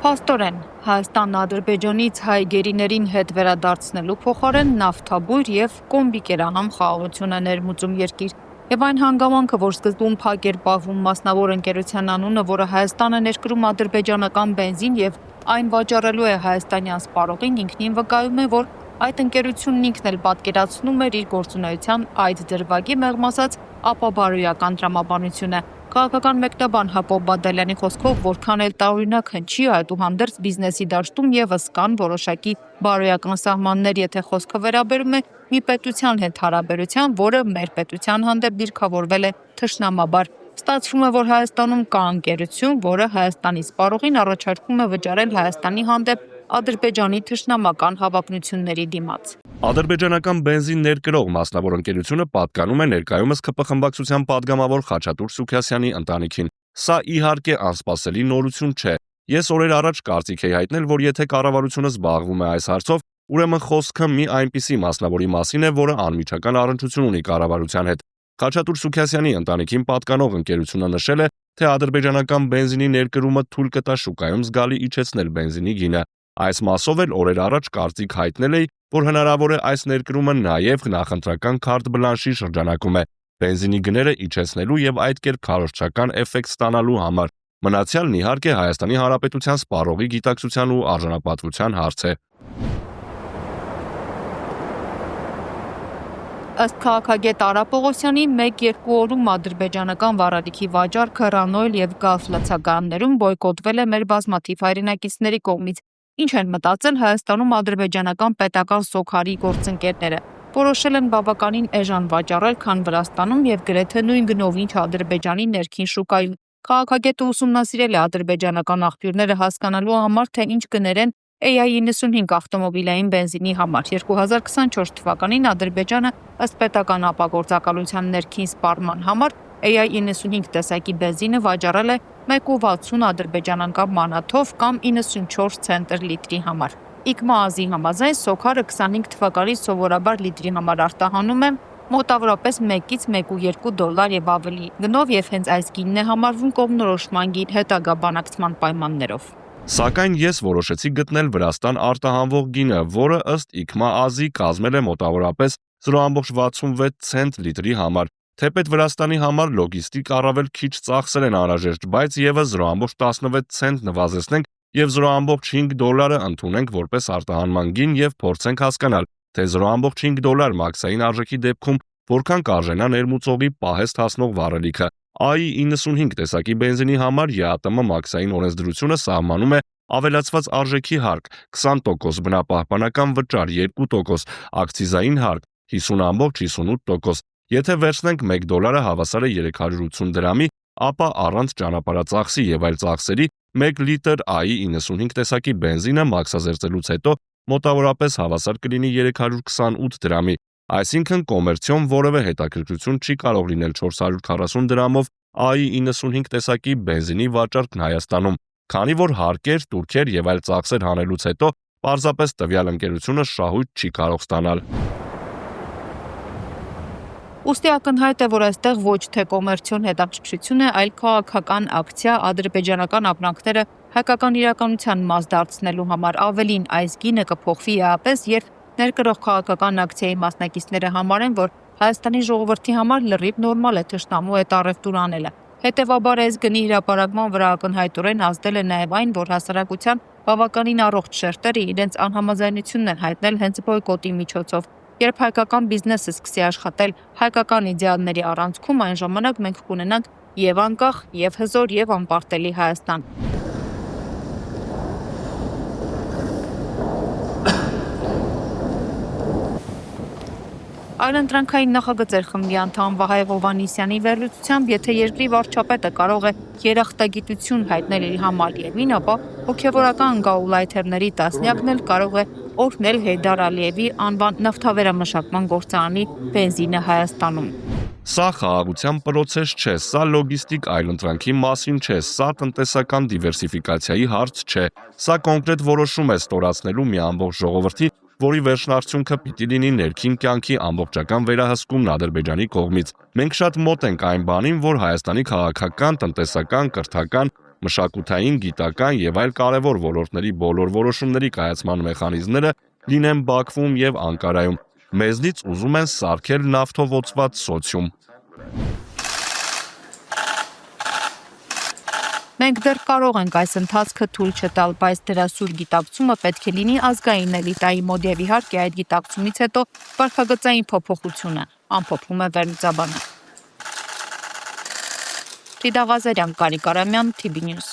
Փաստորեն, Հայաստանն Ադրբեջանից հայ գերիներին հետ վերադարձնելու փոխարեն նավթաբույր եւ կոմբիկերահամ խաղաղություն է ներմուծում երկիր։ Եվ այն հանգամանքը, որ սկզբում փակ էր պահվում մասնավոր ընկերության անունը, որը Հայաստանը ներկրում ադրբեջանական բենզին եւ այն վաճառելու է հայաստանյան սպառողին, ինքնին վկայում է, որ այդ ընկերությունն ինքն էլ պատկերացնում էր իր գործունեության այդ դրվագի մեղմ ասած ապաբարոյական տրամաբանությունը։ Քաղաքական մեկնաբան Հակոբ Բադալյանի խոսքով, որքան էլ տարօրինակ հնչի, այդուհանդերձ բիզնեսի դաշտում եւս կան որոշակի բարոյական սահմաններ, եթե խոսքը վերաբերում է մի պետության հետ հարաբերության, որը մեր պետության հանդեպ դիրքավորվել է թշնամաբար։ Ստացվում է, որ Հայաստանում կա ընկերություն, որը Հայաստանի սպառողին առաջարկում է վճարել Հայաստանի հանդեպ Ադրբեջանի թշնամական հավակնությունների դիմաց։ Ադրբեջանական բենզին ներկրող մասնավոր ընկերությունը պատկանում է ներկայումս ՔՊ խմբակցության падգամավոր Խաչատուր Սուքիասյանի ընտանիքին։ Սա իհարկե անսպասելի նորություն չէ։ Ես օրեր առաջ կարծիք էի հայտնել, որ եթե կառավարությունը զբաղվում է այս հարցով, ուրեմն խոսքը մի այնպիսի մասնավորի մասին է, որը անմիջական առնչություն ունի կառավարության հետ։ Խաչատուր Սուքիասյանի ընտանիքին պատկանող ընկերությունը նշել է, թե ադրբեջանական բենզինի ներկրումը թույլ կտա շուկայում զգալի իջեցնել բենզինի գինը։ Այս մասով էլ օրեր առաջ կարծիք հայտնել էի, որ հնարավոր է այս ներկրումը նաև նախընտրական քարտ բլանշի շրջանակում է, բենզինի գները իջեցնելու եւ այդ կերպ քարոզչական էֆեկտ ստանալու համար։ Մնացյալն իհարկե Հայաստանի Հանրապետության սպառողի գիտակցության ու արժանապատվության հարց է։ Ըստ քաղաքագետ Արա Պողոսյանի, 1-2 օրում ադրբեջանական վառելիքի վաճառքը Ռանոյլ եւ Գալֆ լցակարաններում բոյկոտվել է մեր բազմաթիվ հայրենակիցների կողմից։ Ինչ են մտածել Հայաստանում ադրբեջանական պետական սոքարի գործընկերները։ Որոշել են բավականին էժան վաճառել, քան Վրաստանում եւ գրեթե նույն գնով, ինչ Ադրբեջանի ներքին շուկայում։ Քաղաքագետը ուսումնասիրել է ադրբեջանական աղբյուրները հասկանալու համար, թե ինչ գներեն AI-95 ավտոմոբիլային բենզինի համար։ 2024 թվականին Ադրբեջանը ըստ պետական ապագործակալության ներքին սպառման համար AI-95 տեսակի բենզինը վաճառել է 1.60 ադրբեջանական մանաթով կամ 94 ցենտր լիտրի համար։ ԻԿՄԱ-ի համաձայն սոքարը 25 թվականից սովորաբար լիտրի համար արտահանում է մոտավորապես 1-ից 1.2 դոլար եւ ավելի գնով եւ հենց այս գինն է համարվում կողմնորոշման գին հետագա բանակցման պայմաններով։ Սակայն ես որոշեցի գտնել Վրաստան արտահանվող գինը, որը ըստ ԻԿՄԱ կազմել է մոտավորապես 0.66 ցենտ լիտրի համար։ Թեպետ Վրաստանի համար լոգիստիկ առավել քիչ ծախսեր են անհրաժեշտ, բայց եւս 0.16 ցենտ նվազեցնենք եւ 0.5 դոլարը ընդունենք որպես արտահանման գին եւ փորձենք հասկանալ, թե 0.5 դոլար մաքսային արժեքի դեպքում որքան կարժենա ներմուծողի պահեստ հասնող վառելիքը։ AI-95 տեսակի բենզինի համար ԵԱՏՄ մաքսային օրենսդրությունը սահմանում է ավելացված արժեքի հարկ 20%, բնապահպանական վճար 2%, ակցիզային հարկ 50.58%։ Եթե վերցնենք 1 դոլարը հավասար է 380 դրամի, ապա առանց ճանապարհածախսի եւ այլ ծախսերի 1 լիտր AI-95 տեսակի բենզինը մաքսազերծելուց հետո մոտավորապես հավասար կլինի 328 դրամի։ Այսինքն կոմերցիոն որևէ հետաքրքրություն չի կարող լինել 440 դրամով AI-95 տեսակի բենզինի վաճառքն Հայաստանում, քանի որ հարկեր, տուրքեր եւ այլ ծախսեր հանելուց հետո պարզապես տվյալ ընկերությունը շահույթ չի կարող ստանալ։ Ուստի ակնհայտ է, որ այստեղ ոչ թե կոմերցիոն հետաքրքրություն է, այլ քաղաքական ակցիա ադրբեջանական ապրանքները հայկական իրականության մաս դարձնելու համար։ Ավելին, այս գինը կփոխվի էապես, երբ ներկրող քաղաքական ակցիայի մասնակիցները համարեն, որ Հայաստանի ժողովրդի համար լրիվ նորմալ է թշնամու հետ առևտուր անելը։ Հետևաբար այս գնի հրապարակման վրա ակնհայտորեն ազդել է նաև այն, որ հասարակության բավականին առողջ շերտերը իրենց անհամաձայնությունն են հայտնել հենց բոյկոտի միջոցով։ Երբ հայկական բիզնեսը սկսի աշխատել հայկական իդեալների առանցքում, այն ժամանակ մենք կունենանք եւ անկախ, եւ հզոր, եւ անպարտելի Հայաստան։ Այլընտրանքային նախագծեր խմբի անդամ Վահե Հովհաննիսյանի վերլուծությամբ, եթե երկրի վարչապետը կարող է երախտագիտություն հայտնել իր համալիևին, ապա հոգևորական գաուլայթերների տասնյակն էլ կարող է օրհնել Հեյդար Ալիևի անվան նավթավերամշակման գործարանի բենզինը Հայաստանում։ Սա խաղաղության պրոցես չէ, սա լոգիստիկ այլընտրանքի մասին չէ, սա տնտեսական դիվերսիֆիկացիայի հարց չէ, սա կոնկրետ որոշում է ստորացնելու մի ամբողջ ժողովրդի, որի վերջնարդյունքը պիտի լինի ներքին կյանքի ամբողջական վերահսկումն Ադրբեջանի կողմից։ Մենք շատ մոտ ենք այն բանին, որ Հայաստանի քաղաքական, տնտեսական, կրթական մշակութային, գիտական եւ այլ կարևոր ոլորտների բոլոր որոշումների կայացման մեխանիզմները լինեն Բաքվում եւ Անկարայում։ Մեզնից ուզում են սարքել նավթովոցված սոցիում։ Մենք դեռ կարող ենք այս ընթացքը թույլ չտալ, բայց դրա սուր գիտակցումը պետք է լինի ազգային էլիտայի մոտ եւ իհարկե այդ գիտակցումից հետո վարքագծային փոփոխությունը, ամփոփում է Վերլուծաբանը։ Տիդա Ղազարյան, Կարիկ Արամյան, TB News։